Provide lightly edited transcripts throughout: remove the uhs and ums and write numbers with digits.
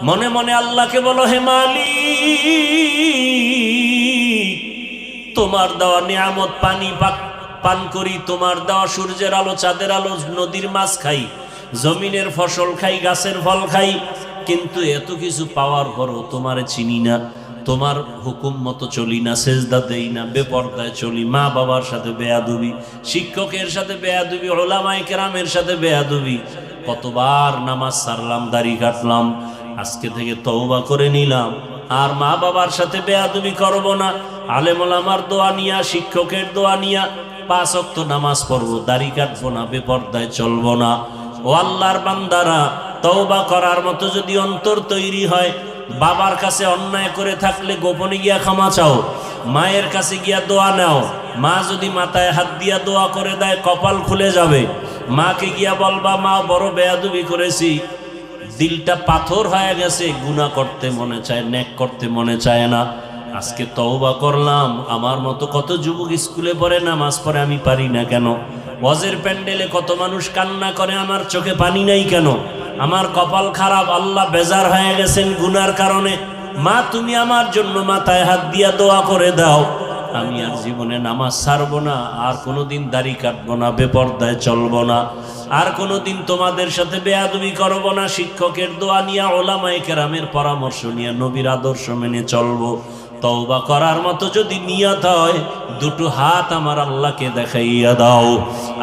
মনে মনে আল্লাহকে বলো, হে মালিক, তোমার দেওয়া নিয়ামত পানি পান করি, তোমার দেওয়া সূর্যের আলো, চাঁদের আলো, নদীর মাছ খাই, জমিনের ফসল খাই, গাছের ফল খাই, কিন্তু এত কিছু পাওয়ার পরও তোমারে চিনি না, তোমার হুকুম মতো চলি না, সেজদা দেই না, বেপরদায় চলি, মা বাবার সাথে বেয়াদবি, শিক্ষকের সাথে বেয়াদবি, ওলামায়ে কেরামের সাথে বেয়াদবি, কতবার নামাজ ছাড়লাম, দাড়ি কাটলাম, আজকে থেকে তওবা করে নিলাম, আর মা বাবার সাথে বেয়াদবি করব না, আলেম ওলামার দোয়া নিয়া, শিক্ষকের দোয়া নিয়া 5 ওয়াক্ত নামাজ পড়বো, দাড়ি কাটবো না, বেপরদায় চলবো না। ও আল্লাহর বান্দারা, তওবা করার মতো যদি অন্তর তৈরি হয়, বাবার কাছে অন্যায় করে থাকলে গোপনে গিয়া ক্ষমা চাও, মায়ের কাছে গিয়া দোয়া নাও, মা যদি মাথায় হাত দিয়া দোয়া করে দেয় কপাল খুলে যাবে, মাকে গিয়া বলবা, মা বড় বেয়াদবি করেছি, দিলটা পাথর হয়ে গেছে, গুনাহ করতে মনে চায়, নেক করতে মনে চায় না, আজকে তওবা করলাম। আমার মতো কত যুবক স্কুলে পড়ে, নামাজ পড়ে, আমি পারি না কেন? ওয়াজের প্যান্ডেলে কত মানুষ কান্না করে, আমার চোখে পানি নাই কেন? আমার কপাল খারাপ, আল্লাহ বেজার হয়ে গেছেন গুনার কারণে। মা, তুমি আমার জন্য মাথায় হাত দিয়া দোয়া করে দাও, আমি আর জীবনে নামাজ ছাড়বো না, আর কোনোদিন দাড়ি কাটবো না, বেপরদায় চলবো না, আর কোনোদিন তোমাদের সাথে বেয়াদবি করবো না, শিক্ষকের দোয়া নিয়ে, ওলামায়ে কেরামের পরামর্শ নিয়ে, নবীর আদর্শ মেনে চলবো। তওবা করার মতো যদি নিয়ত হয়, দুটো হাত আমার আল্লাহকে দেখাইয়া দাও।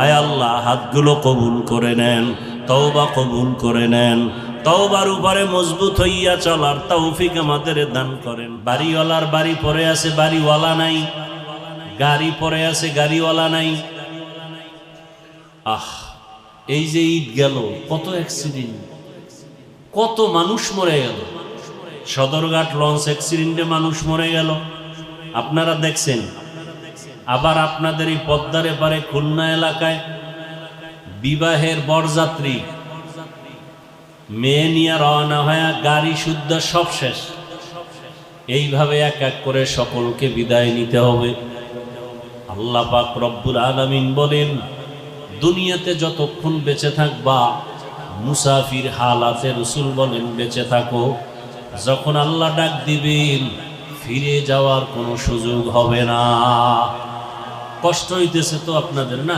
আয় আল্লাহ, হাতগুলো কবুল করে নেন, তওবা কবুল করে নেন, তওবার উপরে মজবুত হইয়া চলার তৌফিক আমাদের দান করেন। বাড়িওয়ালার বাড়ি পড়ে আছে, বাড়িওয়ালা নাই, গাড়ি পড়ে আছে, গাড়িওয়ালা নাই। এই যে ঈদ গেল, কত অ্যাক্সিডেন্ট, কত মানুষ মরে গেল, সদরঘাট লঞ্চ অ্যাক্সিডেন্টে মানুষ মরে গেল, আপনারা দেখছেন। আবার আপনাদের এই পদ্মার এপারে খুলনা এলাকায় বিবাহের বরযাত্রী মেয়ে নিয়ে রওনা হয়ে গাড়ি শুদ্ধ সব শেষ, এইভাবে এক এক করে সকলকে বিদায় নিতে হবে। আল্লাহ পাক রব্বুল আলামিন বলেন, দুনিয়াতে যতক্ষণ বেঁচে থাকবা মুসাফির হালাতে, রাসূল বলেন বেঁচে থাকো, যখন আল্লাহ ডাক দিবেন ফিরে যাওয়ার কোনো সুযোগ হবে না। কষ্ট হইতেছে তো আপনাদের না?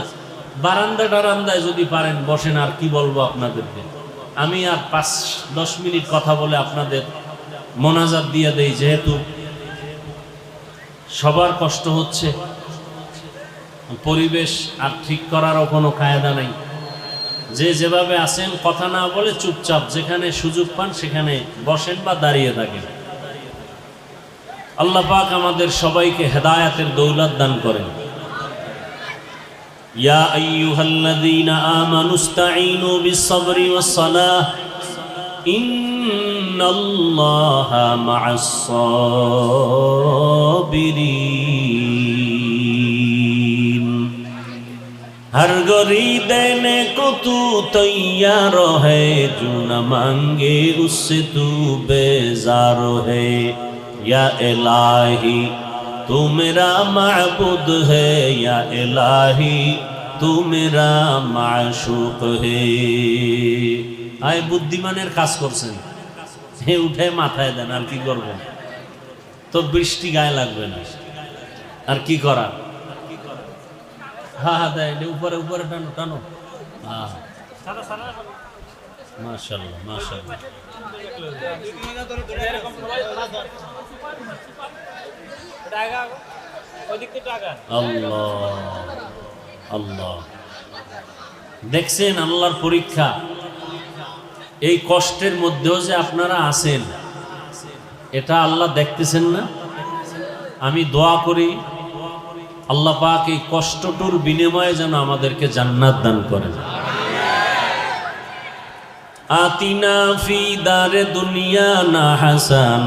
বারান্দা টারান্দায় যদি পারেন বসেন, আর কি বলবো আপনাদেরকে। আমি আর 5-10 মিনিট কথা বলে আপনাদের মোনাজাত দিয়ে দেই, যেহেতু সবার কষ্ট হচ্ছে, পরিবেশ আর ঠিক করারও কোনো কায়দা নাই। যে যেভাবে আছেন কথা না বলে চুপচাপ যেখানে সুযোগ পান সেখানে বসেন বা দাঁড়িয়ে থাকেন। আল্লাহ পাক আমাদের সবাইকে হেদায়েতের দৌলত দান করেন। ইয়া আইয়ুহাল্লাযীনা আমানুস্তাঈনু বিস-সাবরি ওয়াস-সালাহ ইন্নাল্লাহা মা'আস-সাবিরিন। हर गरी देने को तू तैयार है, जो न मांगे उससे तू बेजार है। या इलाही तू मेरा माबूद है, या इलाही तू मेरा माशूक है। आए बुद्धिमाনের কাজ করছেন, হে উঠে মাথায় দেন, আর কি করব? তো বৃষ্টি গায়ে লাগবে না, আর কি করা? হ্যাঁ দেয়, উপরে উপরে টানো টানো। হ্যাঁ মাশাআল্লাহ মাশাআল্লাহ। আল্লাহ আল্লাহ, দেখছেন আল্লাহর পরীক্ষা। এই কষ্টের মধ্যেও যে আপনারা আছেন, এটা আল্লাহ দেখতেছেন না? আমি দোয়া করি আল্লাহ পাক এই কষ্টটুর বিনিময়ে যেন আমাদেরকে জান্নাত দান করেন। আতিনা ফি দারে দুনিয়া না হাসান,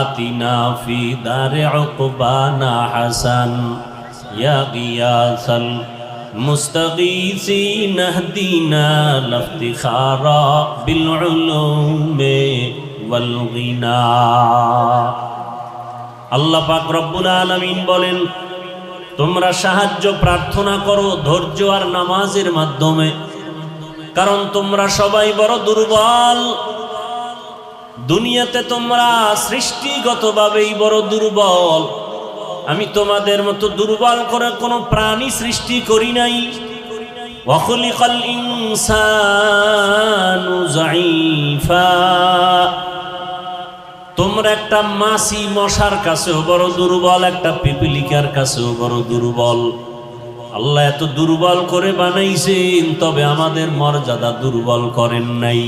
আতিনা ফি দারে উকবানা হাসান, ইয়া গিয়াসাল মুস্তাগীসিন ইহদিনা লিফতিখারা বিল উলুমি ওয়াল গিনা। আল্লাহ পাক রব্বুল আলামিন বলেন, তোমরা সাহায্য প্রার্থনা করো ধৈর্য আর নামাজের মাধ্যমে, কারণ তোমরা সবাই বড় দুর্বল। দুনিয়াতে তোমরা সৃষ্টিগতভাবেই বড় দুর্বল। আমি তোমাদের মতো দুর্বল করে কোনো প্রাণী সৃষ্টি করি নাই। ওয়া খুলিকাল ইনসানু যায়ীফা, তোমরা একটা মাছি মশার কাছেও বড় দুর্বল, একটা পিপিলিকার কাছেও বড় দুর্বল। আল্লাহ এত দুর্বল করে বানাইছেন, তবে আমাদের মর্যাদা দুর্বল করেন নাই,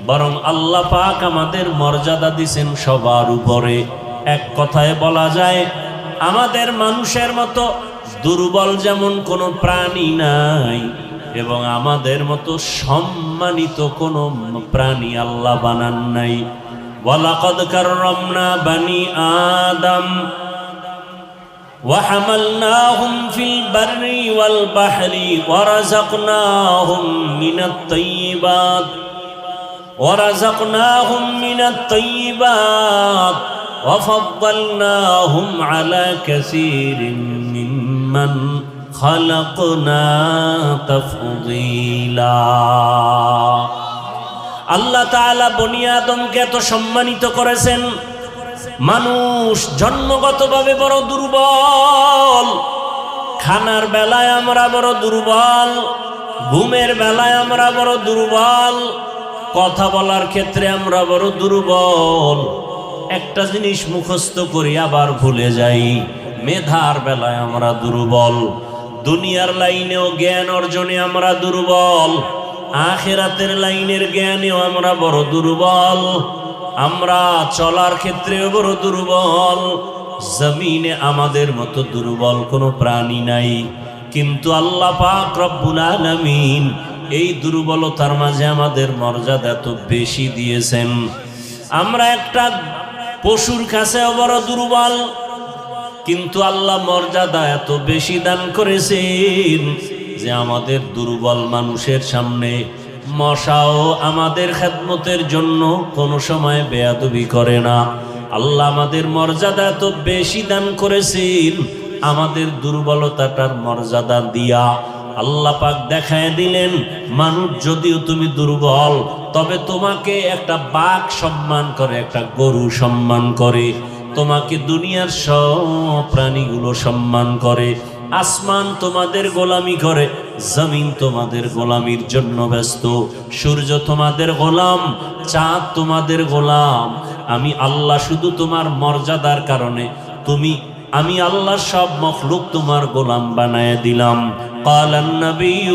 বরং আল্লাহ পাক আমাদের মর্যাদা দিছেন সবার উপরে। এক কথায় বলা যায়, আমাদের মানুষের মতো দুর্বল যেমন কোনো প্রাণী নাই, এবং আমাদের মতো সম্মানিত কোনো প্রাণী আল্লাহ বানান নাই। ওয়ালাকাদ কাররামনা বানি আদম وحملناهم في البر والبحر ورزقناهم من الطيبات وفضلناهم على كثير ممن خلقنا تفضيلا। আল্লাহ তাআলা বনি আদমকে এত সম্মানিত করেছেন। মানুষ জন্মগতভাবে বড় দুর্বল, খানার বেলায় আমরা বড় দুর্বল, ঘুমের বেলায় আমরা বড় দুর্বল, কথা বলার ক্ষেত্রে আমরা বড় দুর্বল। একটা জিনিস মুখস্থ করি আবার ভুলে যাই, মেধার বেলায় আমরা দুর্বল, দুনিয়ার লাইনেও জ্ঞান অর্জনে আমরা দুর্বল, আখিরাতের লাইনের জ্ঞানেও আমরা বড় দুর্বল, আমরা চলার ক্ষেত্রেও বড় দুর্বল। জমিনে আমাদের মতো দুর্বল কোনো প্রাণী নাই, কিন্তু আল্লাহ পাক রব্বুল আলামিন এই দুর্বলতার মাঝে আমাদের মর্যাদা এত বেশি দিয়েছেন। আমরা একটা পশুর কাছেও বড় দুর্বল, কিন্তু আল্লাহ মর্যাদা এত বেশি দান করেছেন যে আমাদের দুর্বল মানুষের সামনে মশাও আমাদের খেদমতের জন্য কোনো সময় বেয়াদবি করে না। আল্লাহ আমাদের মর্যাদা এত বেশি দান করেছেন, আমাদের দুর্বলতাটার মর্যাদা দিয়া আল্লাহ পাক দেখায় দিলেন, মানুষ যদিও তুমি দুর্বল, তবে তোমাকে একটা বাঘ সম্মান করে, একটা গরু সম্মান করে, তোমাকে দুনিয়ার সব প্রাণীগুলো সম্মান করে, আসমান তোমাদের গোলামি করে, জমিন তোমাদের গোলামির জন্য ব্যস্ত, সূর্য তোমাদের গোলাম, চাঁদ তোমাদের গোলাম। আমি আল্লাহ শুধু তোমার মর্যাদার কারণে আমি আল্লাহ সব মখলুক তোমার গোলাম বানায় দিলাম। قال النبي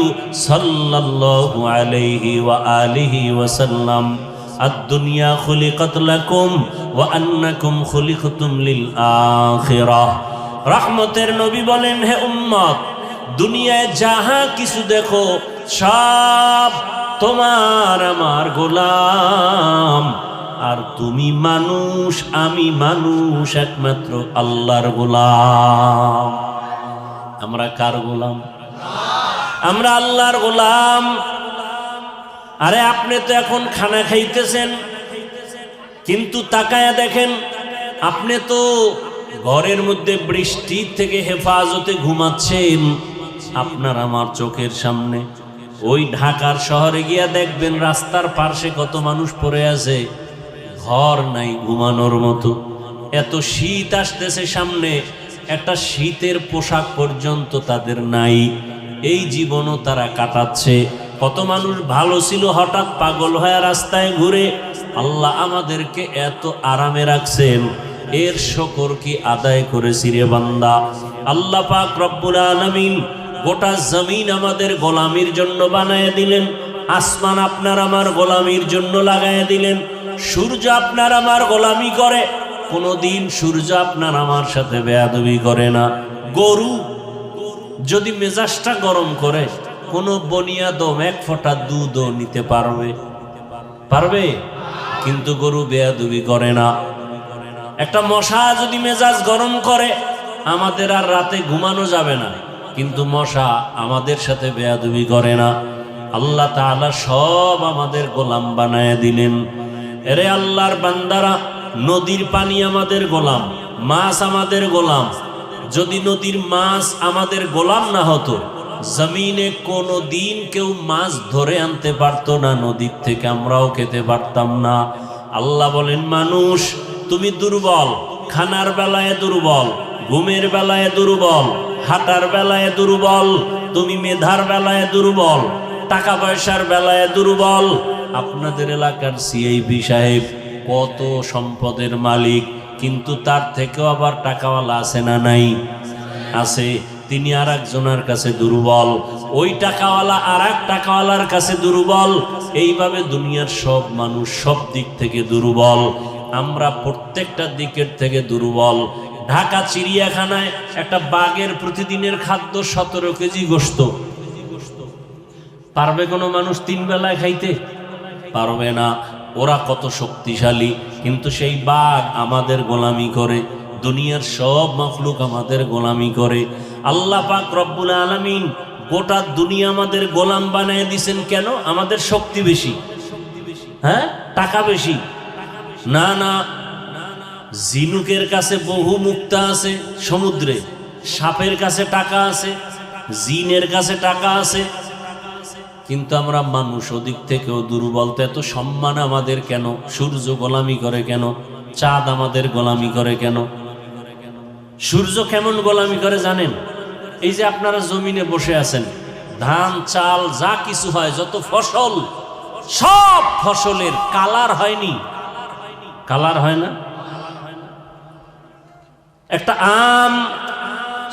صلى الله عليه وآله وسلم الدنيا خلقت لكم وأنكم خلقتم للآخرة। রহমতের নবী বলেন, হে উম্মত, দুনিয়ায় যাহা কিছু দেখো সব তোমার আমার গোলাম, আর তুমি মানুষ, আমি মানুষ, একমাত্র আল্লাহর গোলাম। আমরা কার গোলাম? আমরা আল্লাহর গোলাম। আরে আপনি তো এখন খানা খাইতেছেন, কিন্তু তাকায়া দেখেন, আপনি তো ঘরের মধ্যে বৃষ্টি থেকে হেফাজতে ঘুমাচ্ছেন। আপনার আমার চোখের সামনে ওই ঢাকার শহরে গিয়া দেখবেন রাস্তার পাশে কত মানুষ পড়ে আছে, ঘর নাই ঘুমানোর মতো। এত শীত আসতেছে সামনে, একটা শীতের পোশাক পর্যন্ত তাদের নাই। এই জীবনও তারা কাটাচ্ছে। কত মানুষ ভালো ছিল, হঠাৎ পাগল হয়ে রাস্তায় ঘুরে। আল্লাহ আমাদেরকে এত আরামে রাখছেন, এর শুকর কি আদায় করেছি রে বান্দা? আল্লাহ পাক রব্বুল আলামিন গোটা জমিন আমাদের গোলামির জন্য বানায় দিলেন, আসমান আপনার আমার গোলামির জন্য লাগায় দিলেন, সূর্য আপনার আমার গোলামি করে, কোনোদিন সূর্য আপনার আমার সাথে বেয়াদবি করে না। গরু যদি মেজাজটা গরম করে, কোনো বনিয়াদম এক ফোঁটা দুধও নিতে পারবে? কিন্তু গরু বেয়াদবি করে না। একটা মশা যদি মেজাজ গরম করে, আমাদের আর রাতে ঘুমানো যাবে না, কিন্তু মশা আমাদের সাথে বেয়াদবি করে না। আল্লাহ তাআলা সব আমাদের গোলাম বানায় দিলেন। এরে আল্লাহর বান্দারা, নদীর পানি আমাদের গোলাম, মাছ আমাদের গোলাম। যদি নদীর মাছ আমাদের গোলাম না হতো, জমিনে কোনো দিন কেউ মাছ ধরে আনতে পারতো না, নদীর থেকে আমরাও খেতে পারতাম না। আল্লাহ বলেন, মানুষ তুমি দুর্বল, খানার বেলায় দুর্বল, ঘুমের বেলায় দুর্বল, হাঁটার বেলায় দুর্বল, তুমি মেধার বেলায় দুর্বল, টাকা পয়সার বেলায় দুর্বল। আপনাদের এলাকার সিআইপি সাহেব কত সম্পদের মালিক, কিন্তু তার থেকেও আবার টাকাওয়ালা আছে না নাই? আছে। তিনি আর একজনের কাছে দুর্বল, ওই টাকাওয়ালা আর এক টাকাওয়ালার কাছে দুর্বল। এইভাবে দুনিয়ার সব মানুষ সব দিক থেকে দুর্বল। আমরা প্রত্যেকটা দিকের থেকে দুর্বল। ঢাকা চিড়িয়াখানায় একটা বাঘের প্রতিদিনের খাদ্য 17 কেজি গোশত। পারবে কোনো মানুষ 3 বেলায় খাইতে? পারবে না। ওরা কত শক্তিশালী, কিন্তু সেই বাঘ আমাদের গোলামি করে, দুনিয়ার সব মাখলুক আমাদের গোলামি করে। আল্লাহ পাক রব্বুল আলামিন গোটা দুনিয়া আমাদের গোলাম বানায় দিয়েছেন। কেন? আমাদের শক্তি বেশি, হ্যাঁ, টাকা বেশি? না না, ঝিনুকের কাছে বহু মুক্তা আছে সমুদ্রে, সাপের কাছে টাকা আছে, জিনের কাছে টাকা আছে, কিন্তু আমরা মানুষ ওদিক থেকেও দুর্বল। তো এত সম্মান আমাদের কেন? সূর্য গোলামি করে কেন? চাঁদ আমাদের গোলামি করে কেন? সূর্য কেমন গোলামি করে জানেন? এই যে আপনারা জমিনে বসে আছেন, ধান চাল যা কিছু হয়, যত ফসল, সব ফসলের কালার হয়নি? কালার হয় না? একটা আম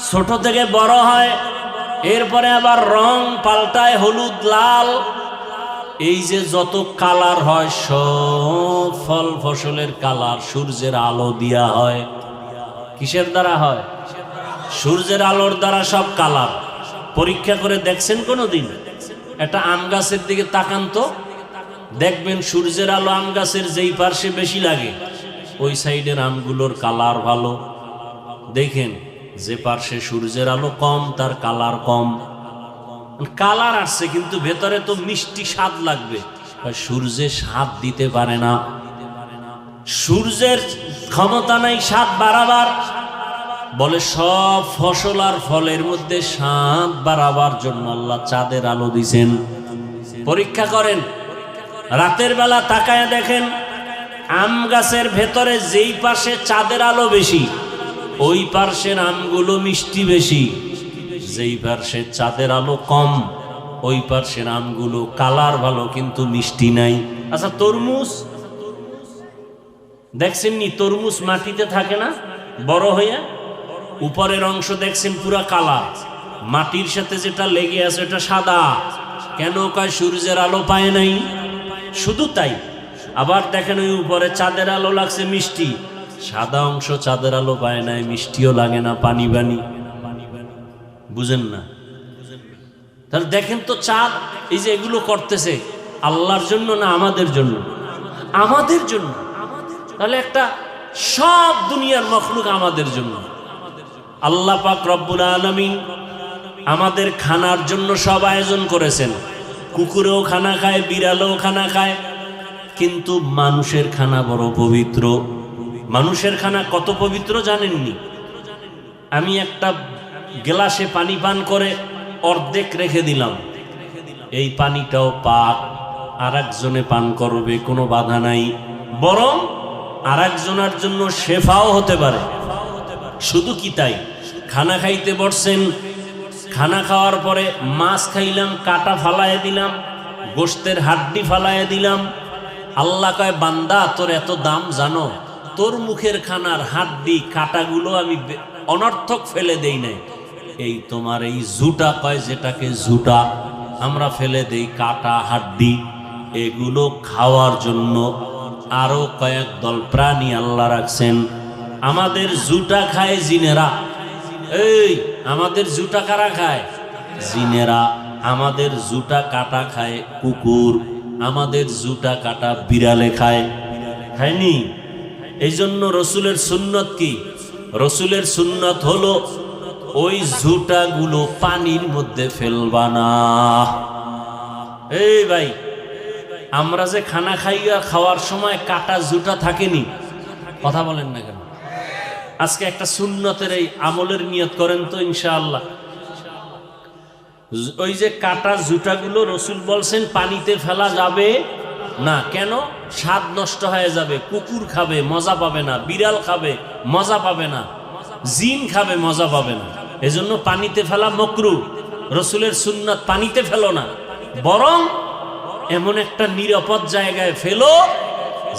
ছোট থেকে বড় হয়, এরপরে আবার রং পাল্টায়, হলুদ লাল, এই যে যত কালার হয় সব ফল ফসলের কালার সূর্যের আলো দিয়া হয়। কিসের দ্বারা হয়? সূর্যের আলোর দ্বারা সব কালার। পরীক্ষা করে দেখছেন কোনোদিন? একটা আম গাছের দিকে তাকান তো, দেখবেন সূর্যের আলো আম গাছের যেই পার্শ্বে বেশি লাগে, ওই সাইডের আমগুলোর কালার ভালো। দেখেন যে পার্শ্বে সূর্যের আলো কম, তার কালার কম। কালার আসছে, কিন্তু ভেতরে তো মিষ্টি স্বাদ লাগবে। সূর্যে স্বাদ দিতে পারে না, সূর্যের ক্ষমতা নাই স্বাদ বাড়াবার। বলে সব ফসল আর ফলের মধ্যে স্বাদ বাড়াবার জন্য আল্লাহ চাঁদের আলো দিয়েছেন। পরীক্ষা করেন, রাতের বেলা তাকায় দেখেন আম গাছের ভেতরে যেই পাশে চাঁদের আলো বেশি, ওই পার্শ্বের আমগুলো মিষ্টি বেশি। যেই পার্শ্বে চাঁদের আলো কম, ওই পার্শ্বের আমগুলো কালার ভালো কিন্তু মিষ্টি নাই। আচ্ছা, তরমুজ দেখছেন নি? তরমুজ মাটিতে থাকে না, বড় হইয়া উপরের অংশ দেখছেন পুরা কালার, মাটির সাথে যেটা লেগে আছে এটা সাদা। কেন? কয় সূর্যের আলো পায় নাই। শুধু তাই, আবার দেখেন ওই উপরে চাঁদের আলো লাগছে মিষ্টি, সাদা অংশ চাঁদের আলো পায় নাই, মিষ্টিও লাগে না, পানি পানি। বুঝেন না? তাহলে দেখেন তো, চাঁদ এই যে এগুলো করতেছে আল্লাহর জন্য না আমাদের জন্য? আমাদের জন্য। তাহলে একটা সব দুনিয়ার মখলুক আমাদের জন্য। আল্লাহ পাক রব্বুল আলামিন আমাদের খানার জন্য সব আয়োজন করেছেন। কুকুরেও খানা খায়, বিড়ালেও খানা খায়, কিন্তু মানুষের খানা বড় পবিত্র। মানুষের খানা কত পবিত্র জানেননি? আমি একটা গ্লাসে পানি পান করে অর্ধেক রেখে দিলাম, এই পানিটাও পাক, আর একজনে পান করবে, কোনো বাধা নাই, বরং আর একজনের জন্য শেফাও হতে পারে। শুধু কি তাই, খানা খাইতে বসছেন, খানা খাওয়ার পরে মাছ খাইলাম, কাটা ফালায় দিলাম, গোশতের হাড্ডি ফালায় দিলাম। আল্লাহ কয়, বান্দা তোর এত দাম জানো? তোর মুখের খানার হাড্ডি কাটাগুলো আমি অনর্থক ফেলে দেই নাই। এই তোমার এই জুটা, কয় যেটাকে জুটা আমরা ফেলে দেই, কাটা হাড্ডি, এগুলো খাওয়ার জন্য আরো কয়েক দল প্রাণী আল্লাহ রাখছেন। আমাদের জুটা খায় জিনেরা। এই আমাদের জুটা কারা খায়? জিনেরা। আমাদের জুটা কাটা খায় কুকুর, আমাদের জুটা কাটা বিড়ালে খায়, খায়নি? এই জন্য রসুলের সুন্নত কি? রসুলের সুন্নত হলো ওই জুটাগুলো পানির মধ্যে ফেলবা না। এই ভাই, আমরা যে খানা খাইয়া খাওয়ার সময় কাটা জুটা থাকেনি, কথা বলেন না কেন? আজকে একটা সুন্নতের এই আমলের নিয়ত করেন তো ইনশাআল্লাহ। ওই যে কাটা জুটাগুলো রসুল বলছেন পানিতে ফেলা যাবে না। কেন? স্বাদ নষ্ট হয়ে যাবে, কুকুর খাবে মজা পাবে না, বিড়াল খাবে মজা পাবে না, জিন খাবে মজা পাবে না। এজন্য পানিতে ফেলা মাকরুহ। রসুলের সুন্নাত পানিতে ফেলো না, বরং এমন একটা নিরাপদ জায়গায় ফেলো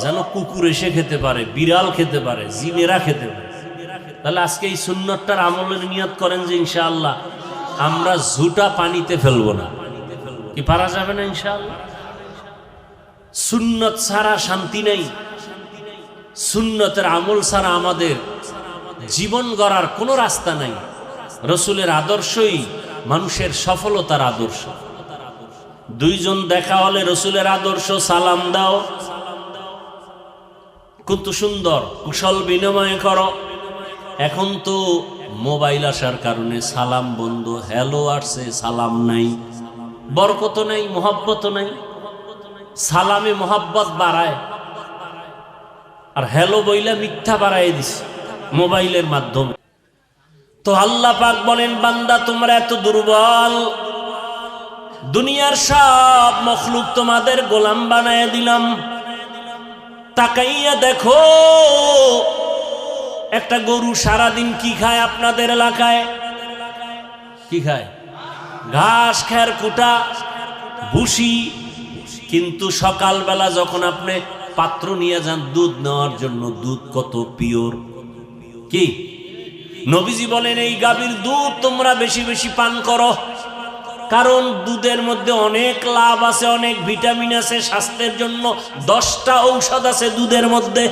যেন কুকুর এসে খেতে পারে, বিড়াল খেতে পারে, জিনেরা খেতে পারে। তাহলে আজকে এই সুন্নতটার আমলের নিয়ত করেন যে ইনশাআল্লাহ আমরা ঝুটা পানিতে ফেলবো না। কি পারা যাবে না ইনশাআল্লাহ? সুন্নত ছাড়া শান্তি নেই, সুন্নতের আমল ছাড়া আমাদের জীবন গড়ার কোনো রাস্তা নাই। রসুলের আদর্শই মানুষের সফলতার আদর্শ। দুইজন দেখা হলে রসুলের আদর্শ, সালাম দাও, কত সুন্দর, কুশল বিনিময় করো। এখন তো মোবাইল আসার কারণে সালাম বন্ধ, হ্যালো আসছে সালাম নাই, বরকত নাই, মোহাব্বত নাই। সালামে মোহাব্বত বাড়ায়, আর হ্যালো বইলা মিথ্যা বাড়ায় দিছে মোবাইলের মাধ্যমে। তো আল্লাহ পাক বলেন, বান্দা তোমরা এত দুর্বল, দুনিয়ার সব মখলুক তোমাদের গোলাম বানায় দিলাম। তাকাইয়া দেখো একটা গরু সারাদিন কি খায় আপনাদের এলাকায়? কি খায়? ঘাস, খের, কুটা, ভুসি। কিন্তু সকালবেলা যখন আপনি পাত্র নিয়ে যান দুধ নেওয়ার জন্য, দুধ কত পিওর। কি নবীজি বলেন, এই গাভীর দুধ তোমরা বেশি বেশি পান করো, কারণ দুধের মধ্যে অনেক লাভ আছে, অনেক ভিটামিন আছে, স্বাস্থ্যের জন্য 10টা ঔষধ আছে দুধের মধ্যে।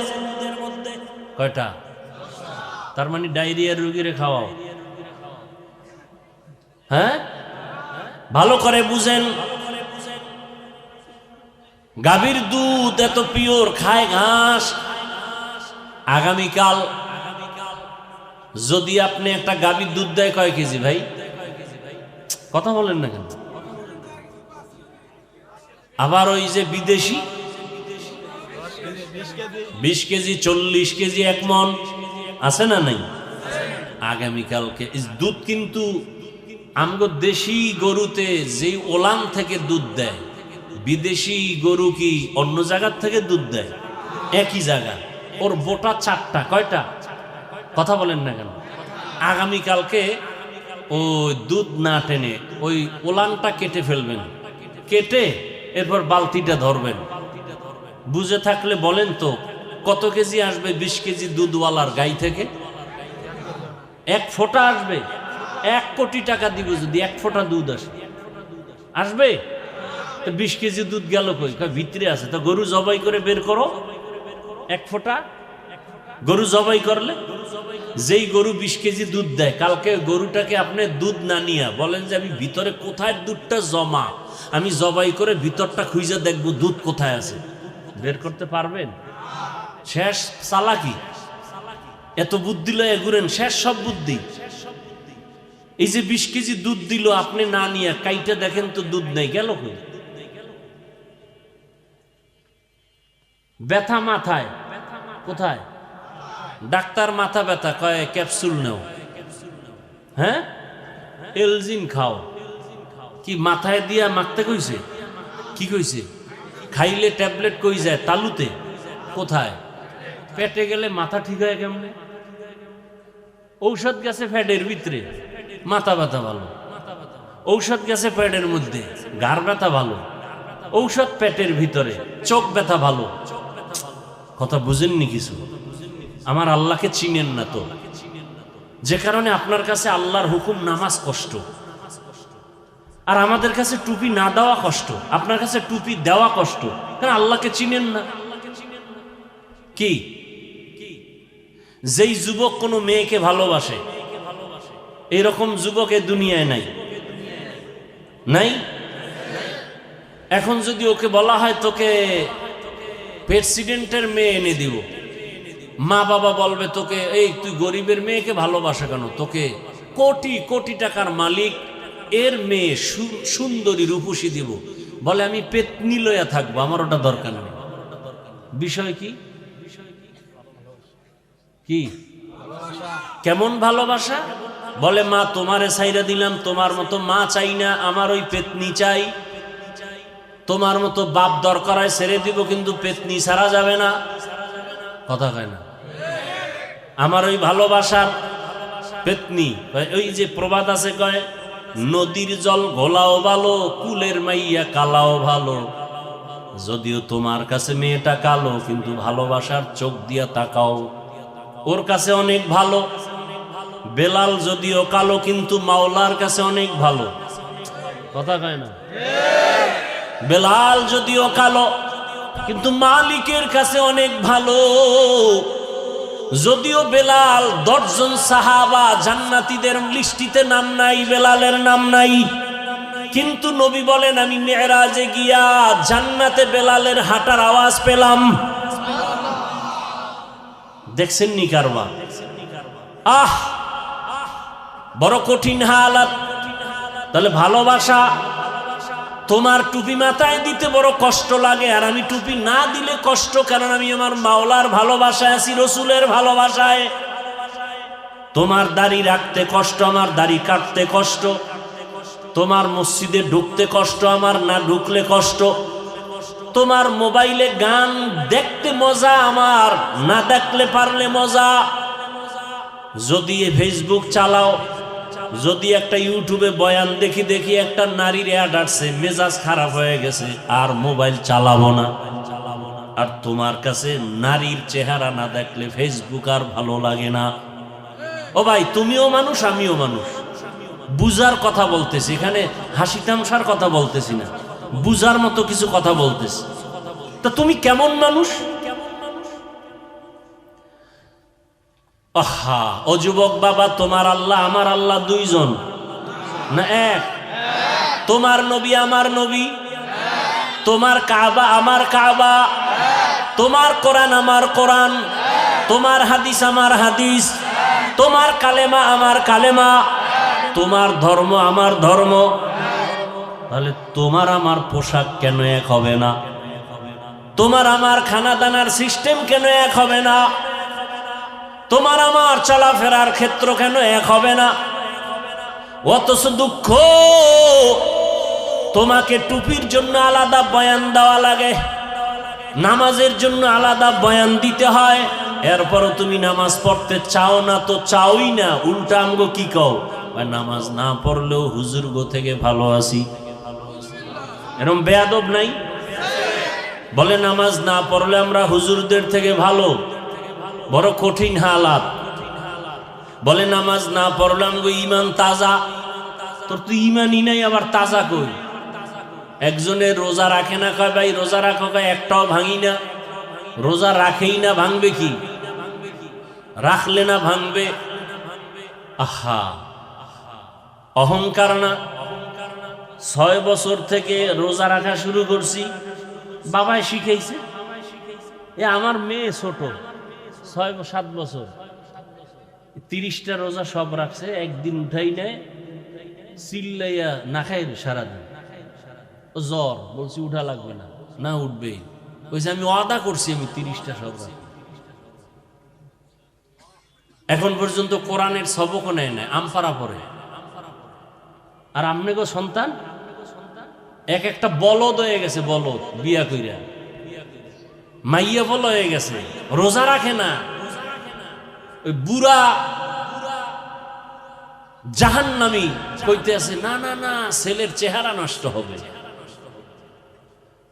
কয়টা? তার মানে ডায়রিয়ার রোগীরে খাওয়াও। হ্যাঁ, ভালো করে বুঝেন। গাভীর দুধ এত পিওর, খায় ঘাস। আগামীকাল যদি আপনি একটা গাভীর দুধ দেয় কয় কেজি ভাই? কথা বলেন না কেন? আবার ওই যে বিদেশি 20 কেজি, 40 কেজি, 1 মণ আছে না নাই? আগামীকালকে দুধ কিন্তু আমগো দেশি গরুতে যেই ওলান থেকে দুধ দেয়, বিদেশি গরু কি অন্য জায়গার থেকে দুধ দেয়? একই জায়গা, ওর বোটা 4টা। কয়টা? কথা বলেন না কেন? আগামীকালকে ওই দুধ না টেনে ওই ওলানটা কেটে ফেলবেন, কেটে এরপর বালতিটা ধরবেন। বুঝে থাকলে বলেন তো কত কেজি আসবে 20 কেজি দুধওয়ালার গাই থেকে? 1 ফোঁটা আসবে। 1 কোটি টাকা দিব যদি 1 ফোঁটা দুধ আসে, আসবে? 20 কেজি দুধ গেল কই? ভিতরে আছে। তো গরু জবাই করে বের করো 1 ফোঁটা। গরু জবাই করলে যেই গরু 20 কেজি দুধ দেয়, কালকে গরুটাকে আপনি দুধ না নিয়ে বলেন যে আমি ভিতরে কোথায় দুধটা জমা, আমি জবাই করে ভিতরটা খুঁজে দেখবো দুধ কোথায় আছে। বের করতে পারবেন? শেষ চালাকি। এত বুদ্ধি লয়ে ঘুরেন, শেষ সব বুদ্ধি। এই যে 20 কেজি দুধ দিল, আপনি না নিয়ে কাইটা দেখেন তো দুধ নেই, গেল কই? ব্যথা মাথায়, কোথায়? ডাক্তার মাথা ব্যথা কয় ক্যাপসুল নাও। হ্যাঁ, এলজিন খাও। কি মাথায় দিয়া মাখতে কইছে? কি কইছে? খাইলে ট্যাবলেট কই যায়? তালুতে। কোথায়? পেটে গেলে মাথা ঠিক হয় কেমনে? ঔষধ গেছে ফ্যাটের ভিতরে, মাথা ব্যথা ভালো। ঔষধ গেছে পেটের মধ্যে, ঘাড় ব্যথা ভালো। ঔষধ পেটের ভিতরে, চোখ ব্যথা ভালো। কথা বুঝেননি কিছু? আমার আল্লাহকে চিনেন না তো, যে কারণে আপনার কাছে আল্লাহর হুকুম নামাজ কষ্ট, আর আমাদের কাছে টুপি না দেওয়া কষ্ট, আপনার কাছে টুপি দেওয়া কষ্ট, কারণ আল্লাহকে চিনেন না। কি যেই যুবক কোনো মেয়েকে ভালোবাসে, এরকম যুবক এ দুনিয়ায় নাই, নাই। এখন যদি ওকে বলা হয় তোকে প্রেসিডেন্টের মেয়ে এনে দিব, মা বাবা বলবে তোকে, এই তুই গরিবের মেয়েকে ভালোবাসে কেন? তোকে কোটি কোটি টাকার মালিক এর মেয়ে সুন্দরী রূপসী দিব। বলে আমি পেতনি লইয়া থাকবো, আমার ওটা দরকার নেই। বিষয় কি? কি কেমন ভালোবাসা? বলে মা তোমারে ছাইরা দিলাম, তোমার মতো মা চাই না, আমার ওই পেতনি চাই। তোমার মতো বাপ দরকার হয় ছেড়ে দিব, কিন্তু পেতনি ছাড়া যাবে না। কথা কয় না? আমার ওই ভালোবাসার পেতনি, ওই যে প্রবাদ আছে, কয় নদীর জল ঘোলাও ভালো, কুলের মাইয়া কালাও ভালো। যদিও তোমার কাছে মেয়েটা কালো, কিন্তু ভালোবাসার চোখ দিয়া তাকাও, ওর কাছে অনেক ভালো। বেলাল যদিও কালো, কিন্তু মাওলার কাছে অনেক ভালো। কথা কয় না? বেলাল যদিও কালো, কিন্তু মালিকের কাছে অনেক ভালো। যদিও বেলাল 10 জন সাহাবা জান্নাতীদের লিস্টিতে নাম নাই, বেলালের নাম নাই, কিন্তু নবী বলেন আমি মেরাজে গিয়া জান্নাতে বেলালের হাঁটার আওয়াজ পেলাম। দেখছেন নি কারবা? আহ, বড় কঠিন হালাত। তাহলে ভালোবাসা, তোমার টুপি মাথায় দিতে বড় কষ্ট লাগে, আর আমি টুপি না দিলে কষ্ট, কারণ আমি আমার মাওলার ভালোবাসায় আছি, রসুলের ভালোবাসায়। তোমার দাড়ি রাখতে কষ্ট, আমার দাড়ি কাটতে কষ্ট। তোমার মসজিদে ঢুকতে কষ্ট, আমার না ঢুকলে কষ্ট। তোমার মোবাইলে গান দেখতে মজা, আমার না দেখলে পারলে মজা। যদি ফেসবুক চালাও, যদি একটা ইউটিউবে বয়ান দেখি দেখি একটা নারীর অ্যাড আসছে, মেজাজ খারাপ হয়ে গেছে, আর মোবাইল চালাবো না। আর তোমার কাছে নারীর চেহারা না দেখলে ফেসবুক আর ভালো লাগে না। ও ভাই, তুমিও মানুষ, আমিও মানুষ। বুঝার কথা বলতেছি, এখানে হাসি তামশার কথা বলতেছি না, বুঝার মতো কিছু কথা বলতেছি। তা তুমি কেমন মানুষ? আহা, ও যুবক বাবা, তোমার আল্লাহ আমার আল্লাহ দুইজন না এক? তোমার নবী আমার নবী, তোমার কাবা আমার কাবা, তোমার কোরআন আমার কোরআন, তোমার হাদিস আমার হাদিস, তোমার কালেমা আমার কালেমা, তোমার ধর্ম আমার ধর্ম। তাহলে তোমার আমার পোশাক কেন এক হবে না? তোমার আমার খানা দানার সিস্টেম কেন এক হবে না? তোমার আমার চলাফেরার ক্ষেত্র কেন এক হবে না? অথচ দুঃখ, তোমাকে টুপির জন্য আলাদা বয়ান দেওয়া লাগে, নামাজের জন্য আলাদা বয়ান দিতে হয়, এরপরও তুমি নামাজ পড়তে চাও না। তো চাওই না, উল্টা আমগো কি কও, নামাজ না পড়লেও হুজুর গো থেকে ভালো আছি। এরকম বেয়াদব নাই? বলে নামাজ না পড়লে আমরা হুজুরদের থেকে ভালো। বড় কঠিন হালাত। বলে নামাজ না পড়লে আমগো ইমান তাজা। তোর তো ইমানই নাই, আবার তাজা কই? একজনের রোজা রাখে না, কয় ভাই রোজা রাখো, কয় একটাও ভাঙি না। রোজা রাখেই না, ভাঙবে কি? রাখলে না ভাঙবে। আহা, অহংকার না? 6 বছর থেকে রোজা রাখা শুরু করছি, বাবাই শিখাইছে। এ আমার মেয়ে ছোট, 6-7 বছর, 30টা রোজা সব রাখছে, একদিন উঠাই নেয়, চিল্লাইয়া না খাই সারাদিন। জ্বর, বলছি উঠা লাগবে না, না উঠবে। বলছে আমি ওয়াদা করছি আমি 30টা সব রাখবো। এখন পর্যন্ত কোরআনের সবকও নেয় না, আমপারা পড়ে। আর আমনেগো সন্তান এক একটা বলদ হয়ে গেছে, বলদ বিয়া কইরা, মাইয়া বল হয়ে গেছে, রোজা রাখে না। ওই বুড়া জাহান্নামী কইতে আছে না না না, ছেলের চেহারা নষ্ট হবে।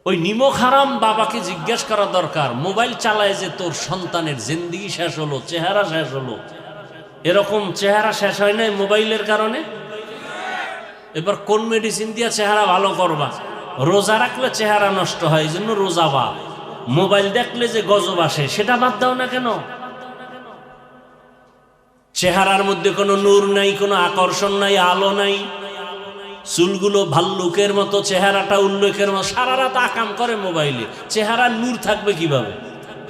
ওই নিমক হারাম বাবাকে জিজ্ঞেস করা দরকার, মোবাইল চালায় যে তোর সন্তানের জিন্দেগি শেষ হলো, চেহারা শেষ হলো। এরকম চেহারা শেষ হয় নাই মোবাইলের কারণে? এবার কোন মেডিসিন দিয়া চেহারা ভালো করবা? রোজা রাখলে চেহারা নষ্ট হয়, এই জন্য রোজা বাদ। মোবাইল দেখলে যে গজব আসে, সেটা বাদ দাও না কেন? চেহারার মধ্যে কোনো নূর নাই, কোনো আকর্ষণ নাই, আলো নাই। চুলগুলো ভাল্লুকের মতো, চেহারাটা উল্লেখের মতো, সারা রাত আকাম করে মোবাইলে। চেহারার নূর থাকবে কিভাবে?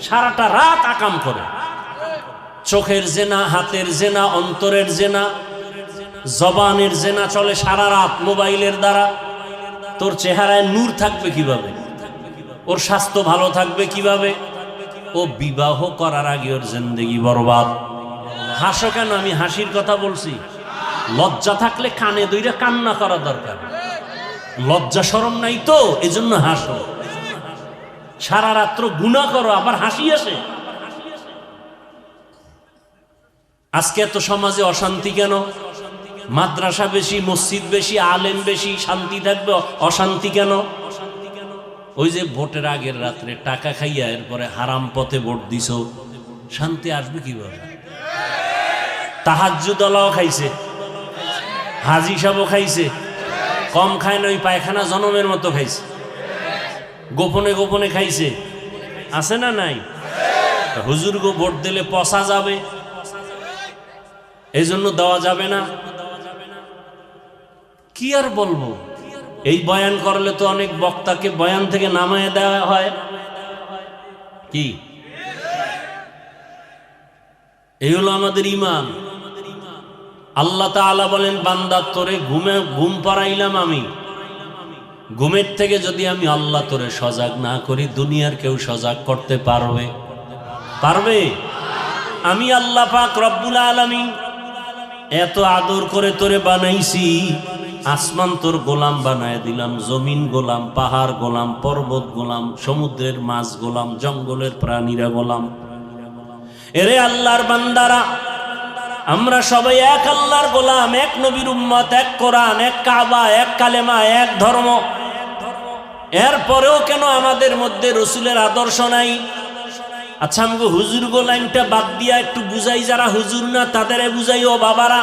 সারাটা রাত আকাম করে। চোখের জেনা, হাতের জেনা, অন্তরের জেনা, জবানের জেনা চলে সারা রাত মোবাইলের দ্বারা। তোর চেহারায় নূর থাকবে কিভাবে? ওর স্বাস্থ্য ভালো থাকবে কিভাবে? ও বিবাহ করার আগে ওর জিন্দেগি বরবাদ। হাসো কেন? আমি হাসির কথা বলছি। লজ্জা থাকলে কানে ধইরা কান্না করা দরকার। লজ্জা শরম নাই তো, এজন্য হাসো। সারা রাত্র গুনাহ করো আবার হাসি আসে। আজকে এত সমাজে অশান্তি কেন? মাদ্রাসা বেশি, মসজিদ বেশি, আলেম বেশি, শান্তি থাকবে, অশান্তি কেন? ওই যে ভোটের আগের রাত্রে টাকা খাইয়া এরপরে হারাম পথে ভোট দিছ, শান্তি আসবে কিভাবে? তাহাজ্জুদ আলাও খাইছে, হাজি সাহেবও খাইছে, কম খায় না, ওই পায়খানা জনমের মতো খাইছে, গোপনে গোপনে খাইছে, আছে না নাই? হুজুর গো ভোট দিলে পচা যাবে, এই জন্য দেওয়া যাবে না। কি আর বলবো, এই বয়ান করলে তো অনেক বক্তাকে বয়ান থেকে নামায় দেওয়া হয়। কি এই হলো আমাদের ঈমান। আল্লাহ তাআলা বলেন, বান্দা তোরে ঘুম পাড়াইলাম আমি, ঘুমের থেকে যদি আমি আল্লাহ তোরে সজাগ না করি, দুনিয়ার কেউ সজাগ করতে পারবে? পারবে? আমি আল্লাহ পাক রব্বুল আলামিন এত আদর করে তোরে বানাইছি, আসমান তোর গোলাম বানায় দিলাম, জমিন গোলাম, পাহাড় গোলাম, পর্বত গোলাম, সমুদ্রের মাছ গোলাম, জঙ্গলের প্রাণীরা গোলাম। এরে আল্লাহর বান্দারা, আমরা সবাই এক আল্লাহর গোলাম, এক নবীর উম্মত, এক কোরআন, এক কাবা, এক কালেমা, এক ধর্ম। এরপরেও কেন আমাদের মধ্যে রসুলের আদর্শ নাই? আচ্ছা, আমাকে হুজুর গো লাইনটা বাদ দিয়া একটু বুঝাই, যারা হুজুর না তাদেরে বুঝাই। ও বাবারা,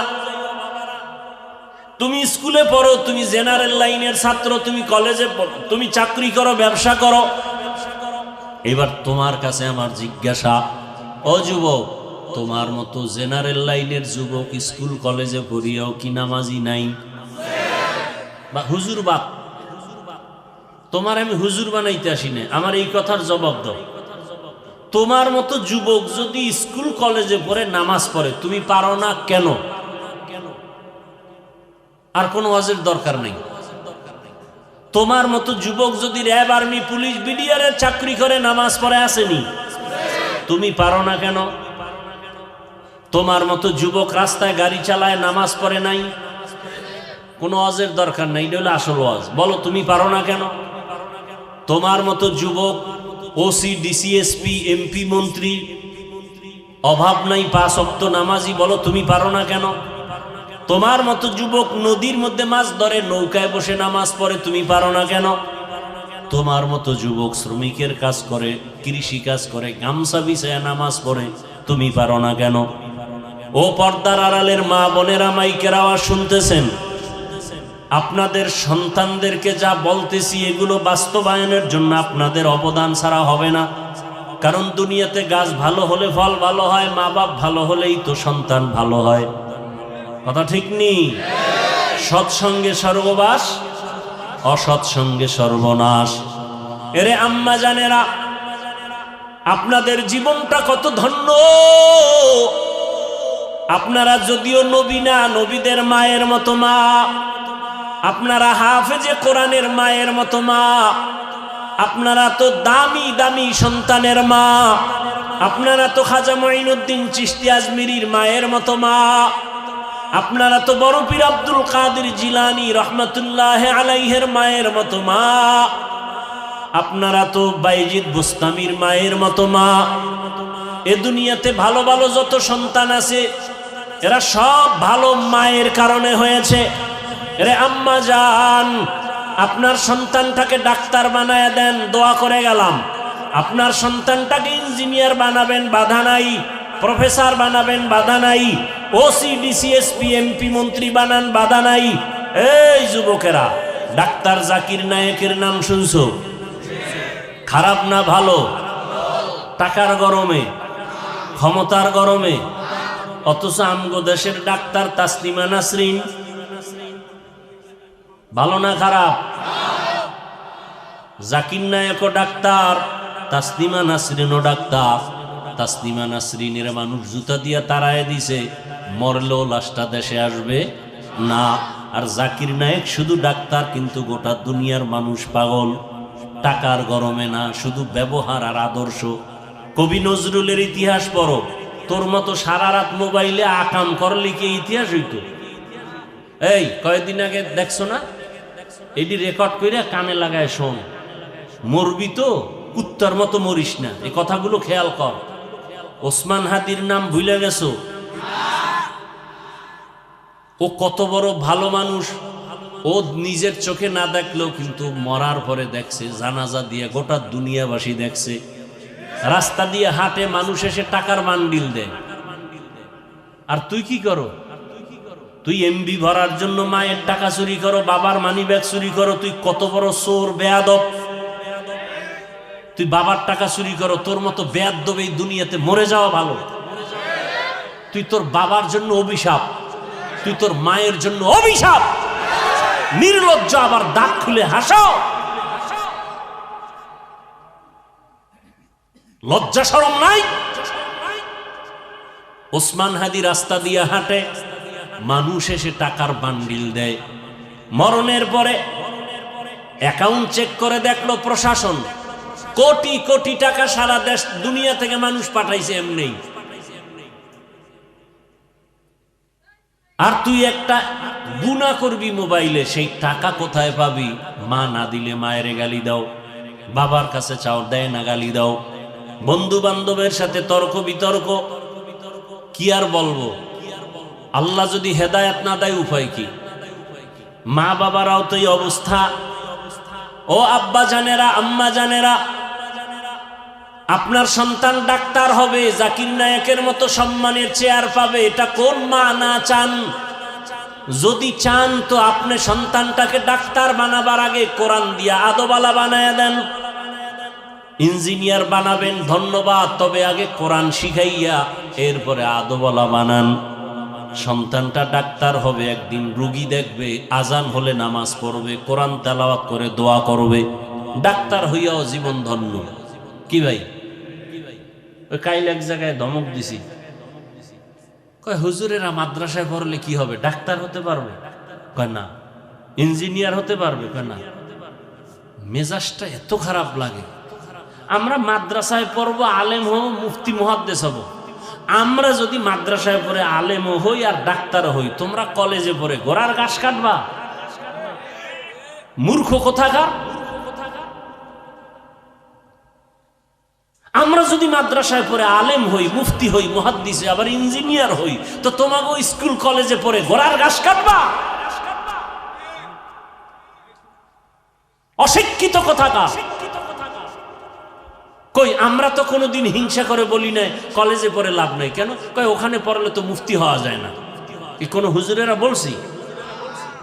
তুমি স্কুলে পড়ো, তুমি জেনারেল লাইনের ছাত্র, তুমি কলেজে পড়ো, তুমি চাকরি করো, ব্যবসা করো, এবার তোমার কাছে আমার জিজ্ঞাসা, ও যুবক, তোমার মতো জেনারেল লাইনের যুবক স্কুল কলেজে পড়িয়াও কি নামাজি নাই? বা হুজুর বাপ, তোমার আমি হুজুর বানাইতে আসি না, আমার এই কথার জবাব দাও। তোমার মতো যুবক যদি স্কুল কলেজে পড়ে নামাজ পড়ে, তুমি পারো না কেন? আর কোনো ওয়াজের দরকার নেই। তোমার মতো যুবক যদি র্যাব, আর্মি, পুলিশ, বিডিআরের চাকরি করে নামাজ পড়ে, আসেনি, তুমি পারো না কেন? তোমার মতো যুবক রাস্তায় গাড়ি চালায়, নামাজ পড়ে নাই, কোনো ওয়াজের দরকার নাই, এটা হলো আসল ওয়াজ। বলো তুমি পারো না কেন? তোমার মতো যুবক ওসি, ডিসি, এসপি, এমপি, মন্ত্রী, অভাব নাই, 5 ওয়াক্ত নামাজি, বলো তুমি পারো না কেন? তোমার মতো যুবক নদীর মধ্যে মাছ ধরে, নৌকায় বসে নামাজ পড়ে, তুমি পারো না কেন? তোমার মতো যুবক শ্রমিকের কাজ করে, কৃষি কাজ করে, গামছা বিছায় নামাজ পড়ে, তুমি পারো না কেন? ও পর্দার আড়ালের মা বোনেরা, মাইকের আওয়াজ শুনতেছেন, আপনাদের সন্তানদেরকে যা বলতেছি এগুলো বাস্তবায়নের জন্য আপনাদের অবদান ছাড়া হবে না। কারণ দুনিয়াতে গাছ ভালো হলে ফল ভালো হয়, মা বাপ ভালো হলেই তো সন্তান ভালো হয়। কথা ঠিক নেই? সৎসঙ্গে স্বর্গবাস, অসৎসঙ্গে সর্বনাশ। এরে আম্মা জানেরা, আপনাদের জীবনটা কত ধন্য। আপনারা যদিও নবী না, নবীদের মায়ের মতো মা, আপনারা হাফেজে কোরআনের মায়ের মতো মা, আপনারা তো দামি দামি সন্তানের মা, আপনারা তো খাজা মঈনুদ্দিন চিশতি আজমিরির মায়ের মতো মা, আপনারা তো বড় পীর আব্দুল কাদের জিলানী রহমাতুল্লাহ আলাইহির মায়ের মতো মা, আপনারা তো বাইজিদ বুস্তামির মায়ের মতো মা। এ দুনিয়াতে ভালো ভালো যত সন্তান আছে, এরা সব ভালো মায়ের কারণে হয়েছে। রে আম্মা জান, আপনার সন্তানটাকে ডাক্তার বানায় দেন, দোয়া করে গেলাম। আপনার সন্তানটাকে ইঞ্জিনিয়ার বানাবেন, বাধা নাই। প্রফেসর বানাবেন, বাধা নাই। ওসি, ডিসি, এসপি, এমপি, মন্ত্রী বানান, বাধা নাই। এই যুবকেরা, ডাক্তার জাকির নায়েকের নাম শুনছো? খারাপ না ভালো? টাকার গরমে, ক্ষমতার গরমে, অথচ আমগো দেশের ডাক্তার তাসলিমা নাসরিন ভালো না খারাপ? জাকির নায়েকও ডাক্তার, তাসলিমা নাসরিনও ডাক্তার। তাসলিমা নাসরিনের মানুষ জুতা দিয়া তাড়ায় দিছে, মরলেও লাশটা দেশে আসবে না। আর জাকির নায়েক শুধু ডাক্তার, কিন্তু গোটা দুনিয়ার মানুষ পাগল। টাকার গরমে না, শুধু ব্যবহার আর আদর্শ। কবি নজরুলের ইতিহাস পড়ো, তোর মতো সারা রাত মোবাইলে আকাম করলে কি ইতিহাস হইতো? এই কয়েকদিন আগে দেখছো না, এটি রেকর্ড করে কানে লাগায় শোন, মরবি তো কুত্তার মতো মরিস না, এই কথাগুলো খেয়াল কর। ওসমান হাদির নাম ভুলে গেছো? ও কত বড় ভালো মানুষ, ও নিজের চোখে না দেখলেও কিন্তু মরার পরে দেখছে, জানাজা দিয়ে গোটা দুনিয়াবাসী দেখছে। রাস্তা দিয়ে হাঁটে, মানুষ এসে টাকার বান্ডিল দেয়। আর তুই কি করো? তুই এমবি ভরার জন্য মায়ের টাকা চুরি করো, বাবার মানি ব্যাগ চুরি করো। তুই কত বড় চোর, বেয়াদব। তুই বাবার টাকা চুরি করো, তোর মতো বেয়াদব এই দুনিয়াতে মরে যাওয়া ভালো। তুই তোর বাবার জন্য অভিশাপ, তুই তোর মায়ের জন্য অভিশাপ। নির্লজ্জ, আবার দাঁত খুলে হাসো। লজ্জা শরম নাই? ওসমান হাদি রাস্তা দিয়ে হাঁটে, মানুষ এসে টাকার বান্ডিল দেয়। মরণের পরে অ্যাকাউন্ট চেক করে দেখলো প্রশাসন, কোটি কোটি টাকা সারা দেশ দুনিয়া থেকে মানুষ পাঠাইছে এমনি। আর তুই একটা গুনাহ করবি মোবাইলে, সেই টাকা কোথায় পাবি? মা না দিলে মায়ের গালি দাও, বাবার কাছে চাও, দেয় না গালি দাও, বন্ধু বান্ধবের সাথে তর্ক বিতর্ক। কি আর বলবো? আল্লাহ যদি হেদায়েত না দেয় উপায় কি? মা বাবারাও তো এই অবস্থা। ও আব্বা জানেরা, আম্মা জানেরা, আপনার সন্তান ডাক্তার হবে, জাকির নায়েকের মতো সম্মানের চেয়ার পাবে, এটা কোন মা না চান? যদি চান তো আপনি সন্তানটাকে ডাক্তার বানাবার আগে কোরআন দিয়া আদবালা বানায় দেন। ইঞ্জিনিয়ার বানাবেন ধন্যবাদ, তবে আগে কোরআন শিখাইয়া এরপরে আদবালা বানান। সন্তানটা ডাক্তার হবে, একদিন রুগী দেখবে, আজান হলে নামাজ পড়বে, কোরআন তেলাওয়াত করে দোয়া করবে, ডাক্তার হইয়াও জীবন ধন্য। কি ভাই? ওই কাইল এক জায়গায় ধমক দিছি, কয় হুজুরেরা মাদ্রাসায় পড়লে কি হবে, ডাক্তার হতে পারবে? কয় না। ইঞ্জিনিয়ার হতে পারবে? কয় না। মেজাজটা এত খারাপ লাগে। আমরা মাদ্রাসায় পড়বো, আলেম হব, মুফতি মুহাদ্দিস হব। আমরা যদি মাদ্রাসায় পড়ে আলেম হই আর ডাক্তার হই, তোমরা কলেজে পড়ে গোড়ার ঘাস কাটবা? মূর্খ কোথাকার। আমরা যদি মাদ্রাসায় পড়ে আলেম হই, মুফতি হই, মুহাদ্দিস আবার ইঞ্জিনিয়ার হই, তো তোমাকে স্কুল কলেজে পড়ে গোড়ার ঘাস কাটবা? অশিক্ষিত কোথাকার। কই আমরা তো কোনোদিন হিংসা করে বলি নাই কলেজে পড়ে লাভ নাই। কেন? কই ওখানে পড়লে তো মুফতি হওয়া যায় না। কি কোনো হুজুরেরা বলছি?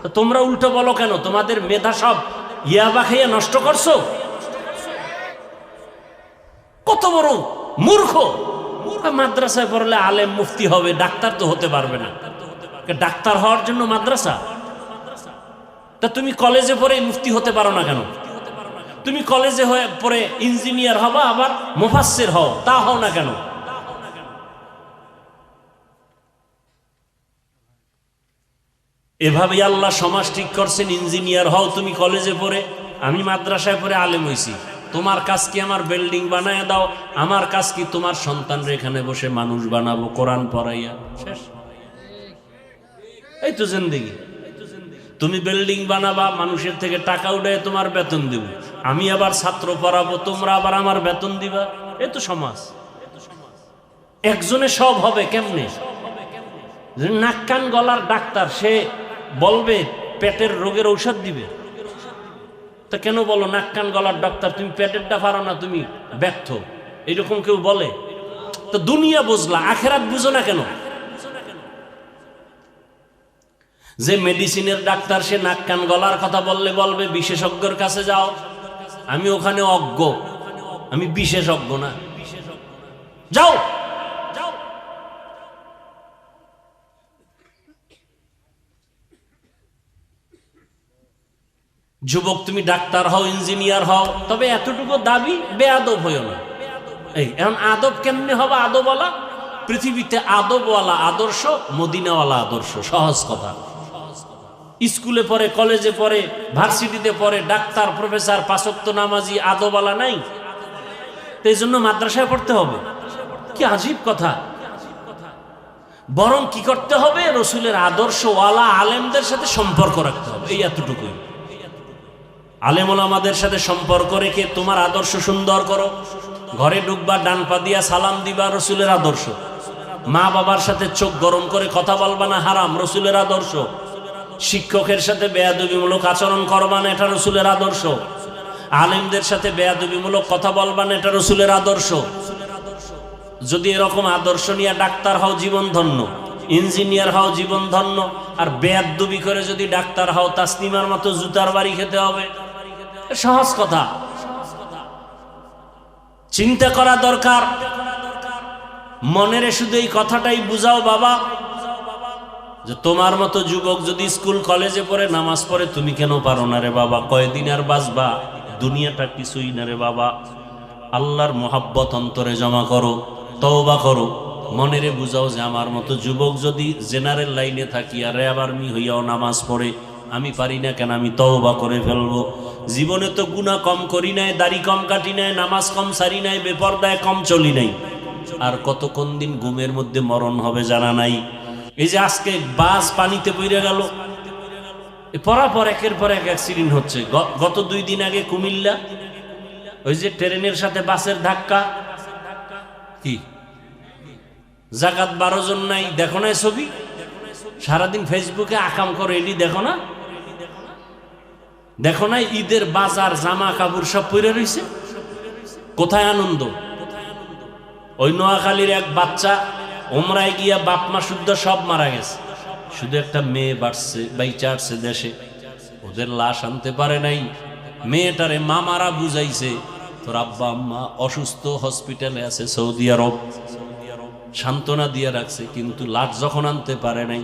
তো তোমরা উল্টো বলো কেন? তোমাদের মেধা সব ইয়াবা খাইয়া নষ্ট করছো। কত বড় মূর্খ। মাদ্রাসায় পড়লে আলেম মুফতি হবে, ডাক্তার তো হতে পারবে না। ডাক্তার হওয়ার জন্য মাদ্রাসা? তা তুমি কলেজে পড়ে মুফতি হতে পারো না কেন? তুমি কলেজে হয়ে পড়ে ইঞ্জিনিয়ার হবা, আবার মুফাসসির হও, তা হও না কেন? এভাবেই আল্লাহ সমাজ ঠিক করছেন। ইঞ্জিনিয়ার হও তুমি কলেজে পড়ে, আমি মাদ্রাসায় পড়ে আলেম হইছি। তোমার কাজ কি আমার বিল্ডিং বানায় দাও, আমার কাজ কি তোমার সন্তানরা এখানে বসে মানুষ বানাবো কোরআন পড়াইয়া। শেষ। এই তো জিন্দেগি। তুমি বিল্ডিং বানাবা, মানুষের থেকে টাকা উঠায় তোমার বেতন দেব, আমি আবার ছাত্র পড়াবো, তোমরা আবার আমার বেতন দিবা। এ তো সমাজ। একজনে সব হবে কেমনে? নাক কান গলার ডাক্তার, সে বলবে পেটের রোগের ঔষধ দিবে। তা কেন বলো নাক কান গলার ডাক্তার, তুমি পেটেরটা পারো না, তুমি ব্যর্থ, এরকম কেউ বলে? তো দুনিয়া বুঝলা, আখেরাত বুঝো না কেন? যে মেডিসিনের ডাক্তার, সে নাক কান গলার কথা বললে বলবে বিশেষজ্ঞের কাছে যাও। আমি ওখানে অজ্ঞ, আমি বিশেষজ্ঞ না। যাও। যুবক তুমি ডাক্তার হও, ইঞ্জিনিয়ার হও, তবে এতটুকু দাবি বেয়াদব হইও না। এই এখন আদব কেমনে হবে? আদবওয়ালা পৃথিবীতে আদবওয়ালা আদর্শ, মদিনাওয়ালা আদর্শ। সহজ কথা। স্কুলে পড়ে, কলেজে পড়ে, ভার্সিটিতে পড়ে, ডাক্তার, প্রফেসর, পাঁচ ওয়াক্ত নামাজি, আদবওয়ালা নাই। এই জন্য মাদ্রাসায় পড়তে হবে? কি আজীব কথা। বরং কি করতে হবে? রসুলের আদর্শওয়ালা আলেমদের সাথে সম্পর্ক রাখতে হবে। এই এতটুকুই। আলেম ওলামাদের সাথে সম্পর্ক রেখে তোমার আদর্শ সুন্দর করো। ঘরে ঢুকবা ডান পা দিয়া সালাম দিবা, রসুলের আদর্শ। মা বাবার সাথে চোখ গরম করে কথা বলবা না, হারাম, রসুলের আদর্শ। শিক্ষকের সাথে বেয়াদবিমূলক আচরণ করবা না, এটা রসুলের আদর্শ। আলেমদের সাথে বেয়াদবিমূলক কথা বলবা না, এটা রসুলের আদর্শ। যদি এরকম আদর্শ নিয়ে ডাক্তার হও জীবন ধন্য, ইঞ্জিনিয়ার হও জীবন ধন্য, আর বেয়াদবি করে যদি ডাক্তার হও তাসলিমার মতো জুতার বাড়ি খেতে হবে। সহজ কথা, চিন্তা করা দরকার। মনের শুধু এই কথাটাই বুঝাও বাবা, যে তোমার মতো যুবক যদি স্কুল কলেজে পড়ে নামাজ পড়ে তুমি কেন পারো না রে বাবা? কয়দিন আর বাঁচবা? দুনিয়াটা কিছুই না রে বাবা। আল্লাহর মোহাব্বত অন্তরে জমা করো, তওবা করো, মনেরে বুঝাও যে আমার মতো যুবক যদি জেনারেল লাইনে থাকি আর র্যাব আর্মি হইয়াও নামাজ পড়ে আমি পারি না কেন? আমি তওবা করে ফেলবো। জীবনে তো গুনাহ কম করি নাই, দাড়ি কম কাটি নাই, নামাজ কম সারি নাই, বেপরদায় কম চলি নাই। আর কত কোন দিন ঘুমের মধ্যে মরণ হবে জানা নাই। এই যে আজকে বাস পানিতে পড়ে গেল, পরাপর একের পর এক অ্যাক্সিডেন্ট হচ্ছে। গত 2 দিন আগে কুমিল্লা, ওই যে ট্রেনের সাথে বাসের ধাক্কা, কি জাকাত 12 জন নাই, দেখো না ছবি? সারাদিন ফেসবুকে আকাম করে, এটি দেখো না? দেখো না ঈদের বাজার জামা কাপড় সব পরে রয়েছে? কোথায় আনন্দ? ওই নোয়াখালীর এক বাচ্চা ওমরায় গিয়া বাপ মা শুদ্ধ সব মারা গেছে, শুধু একটা মেয়ে বাড়ছে বাইচা আসছে দেশে। ওদের লাশ আনতে পারে নাই। মেয়েটারে মামারা বুঝাইছে তোর আব্বা আম্মা অসুস্থ, হসপিটালে আছে সৌদি আরব, সান্ত্বনা দিয়ে রাখছে, কিন্তু লাশ যখন আনতে পারে নাই,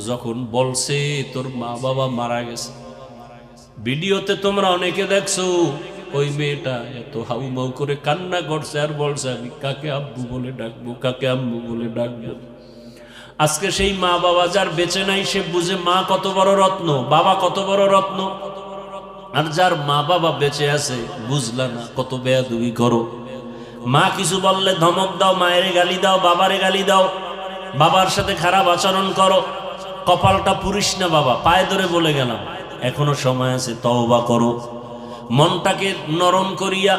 যখন বলছে তোর মা বাবা মারা গেছে, ভিডিওতে তোমরা অনেকে দেখছো, ওই মেয়েটা এত হাউমাউ করে কান্না করছে আর বলছে আমি কাকে আব্বু বলে ডাকবো, কাকে আম্মু বলে ডাকবো। আজকে সেই মা বাবা যার বেঁচে নাই সে বুঝে মা কত বড় রত্ন, বাবা কত বড় রত্ন। আর যার মা বাবা বেঁচে আছে বুঝলা না, কত বেয়াদবি করো। মা কিছু বললে ধমক দাও, মায়ের গালি দাও, বাবারে গালি দাও, বাবার সাথে খারাপ আচরণ করো। কপালটা পুরিস না বাবা, পায়ে ধরে বলে গেলাম, এখনো সময় আছে, তওবা করো। মনটাকে নরম করিয়া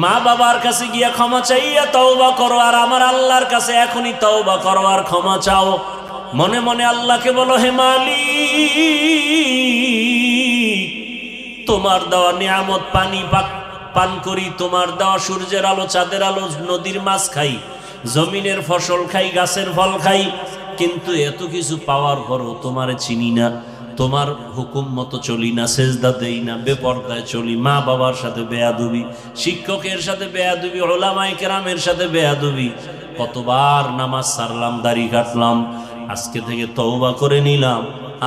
মা বাবার কাছে গিয়া ক্ষমা চাইয়া তওবা করো। আর আমার আল্লাহর কাছে এখনই তওবা করো আর ক্ষমা চাও। মনে মনে আল্লাহকে বলো, হে মালিক, তোমার দেওয়া নিয়ামত পানি পান করি, তোমার দেওয়া সূর্যের আলো, চাঁদের আলো, নদীর মাছ খাই, জমিনের ফসল খাই, গাছের ফল খাই, কিন্তু এত কিছু পাওয়ার পরও তোমারে চিনি না, তোমার হুকুম মতো চলি না, সেজদা দেই না, বেপরদায় চলি, মা বাবার সাথে বেয়াদবি, শিক্ষকের সাথে বেয়াদবি, উলামায়ে কেরামের সাথে বেয়াদবি। কতবার নামাজ ছাড়লাম, দাড়ি কাটলাম, আজকে থেকে তওবা করে নিলাম,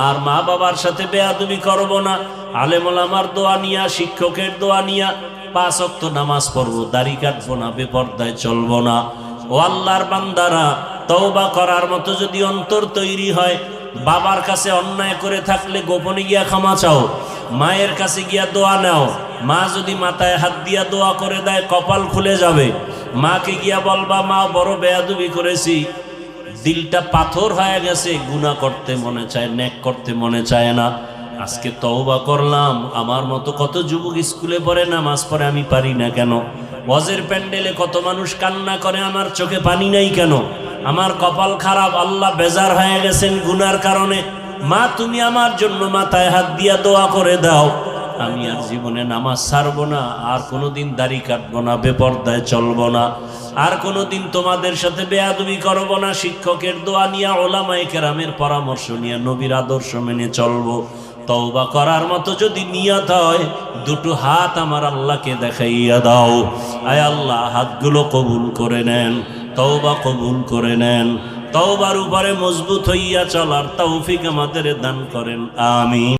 আর মা বাবার সাথে বেয়াদবি করব না। আলেম ওলামার দোয়া নিয়া, শিক্ষকের দোয়া নিয়া 5 ওয়াক্ত নামাজ পড়বো, দাড়ি কাটবো না, বেপরদায় চলবো না। ও আল্লাহর বান্দারা, তওবা করার মতো যদি অন্তর তৈরি হয়, বাবার কাছে অন্যায় করে থাকলে গোপনে গিয়া ক্ষমা চাও, মায়ের কাছে গিয়া দোয়া নাও। মা যদি মাথায় হাত দিয়া দোয়া করে দেয় কপাল খুলে যাবে। মাকে গিয়া বলবা, মা বড় বেয়াদবি করেছি, দিলটা পাথর হয়ে গেছে, গুনাহ করতে মনে চায়, নেক করতে মনে চায় না, আজকে তওবা করলাম। আমার মতো কত যুবক স্কুলে পড়ে, নামাজ পড়ে, আমি পারি না কেন? ওয়াজের প্যান্ডেলে কত মানুষ কান্না করে, আমার চোখে পানি নাই কেন? আমার কপাল খারাপ, আল্লাহ বেজার হয়ে গেছেন গুনার কারণে। মা তুমি আমার জন্য মাথায় হাত দিয়া দোয়া করে দাও, আমি আর জীবনে নামাজ ছাড়বো না, আর কোনোদিন দাড়ি কাটবো না, বেপরদায় চলবো না, আর কোনোদিন তোমাদের সাথে বেয়াদবি করবো না। শিক্ষকের দোয়া নিয়ে, উলামায়ে কেরামের পরামর্শ নিয়ে, নবীর আদর্শ মেনে চলবো। তওবা করার মতো যদি নিয়ত হয়, 2 হাত আমার আল্লাহকে দেখাইয়া দাও। আয় আল্লাহ, হাতগুলো কবুল করে নেন, তওবা কবুল করে নেন। তওবার উপরে মজবুত হইয়া চলার তৌফিক আমাদের দান করেন, আমিন।